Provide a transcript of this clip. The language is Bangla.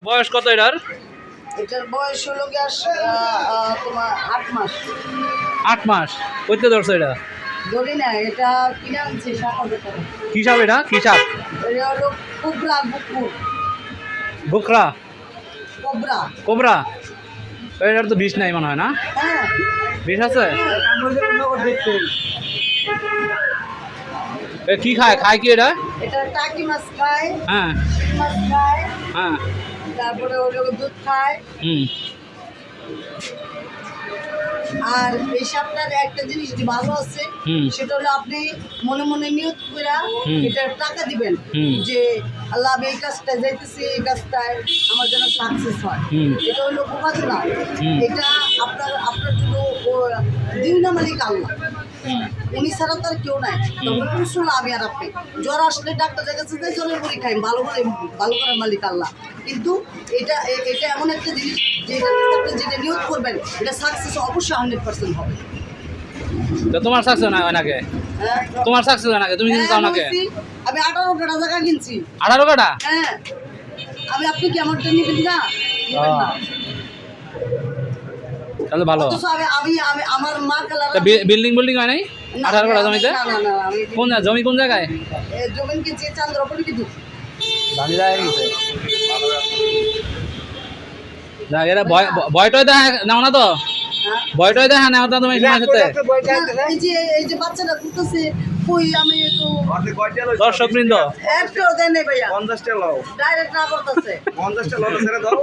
বয়স কত এটার? এটার বয়স হলো গ্যাস তোমার 8 মাস। 8 মাস। কইতে ধরছো এটা? ধরি না, এটা কিনে আনছে 7,000 টাকা। কি সাপ এটা? কি সাপ? এটা হলো কোবরা বুকুর। বুকরা? কোবরা। কোবরা? এটার তো বিষ নাই মনে হয় না? হ্যাঁ। বিষ আছে? এ কি খায়? খায় কি এটা? এটা টাকি মাছ খায়, হ্যাঁ মাছ খায়, হ্যাঁ। তারপরে হলো দুধ খায়। হুম। আর এই সাপটার একটা জিনিস ভালো আছে, হুম। সেটা হলো আপনি মনে মনে নিয়ত করে হুম। এটা টাকা দিবেন হুম। যে আল্লাহ আমি এই কাজটা যাইতেছি, এই কাজটায় আমার যেন সাকসেস হয়। হুম। এটা হলো বোকাচোরা। হুম। এটা আপনার আপনার জন্য দিউনা মালিক আল্লাহ, উনি ছাড়া তার কেউ নাই। তবে প্রচুর আমি আর আপনি জ্বর আসলে ডাক্তারের কাছে যাই, জ্বরের বড়ি খাই, ভালো করার মালিক আল্লাহ। কিন্তু এটা এটা এমন একটা জিনিস যে আপনি যেটা নিয়োগ করবেন এটা সাকসেস অবশ্যই 100% হবে। তো তোমার সাকসেস না হয় নাকি? হ্যাঁ, তোমার সাকসেস হয় নাকি? তুমি কিন্তু চাও নাকি? আমি 18 কাটা জায়গা কিনছি। 18 কাটা? হ্যাঁ, আপনি কি আমারটা নিবেন না? নিবেন না। তাহলে ভালো। অথচ আমি আমার মা কালার বিল্ডিং বিল্ডিং হয় নাই? 18 কাটা জমিতে? না না না, আমি কোন জমি কোন জায়গায়? জমিন কিনছি চান্দ্রপুরে কিন্তু। দামি জায়গায় গেছে। না এরা ভয়টয় দেখা নাও না তো? হ্যাঁ, ভয়টয় দেখা নাও না তুমি সময় সাথে? এই যে বাচ্চাটা ঘুরতেছে, কই আমি একটু দর্শক বৃন্দ একটু দেন নাই ভাইয়া, 50 টাকা লাও, ডাইরেক্ট না করতেছে। 50 টাকা লাও ছেড়ে দাও।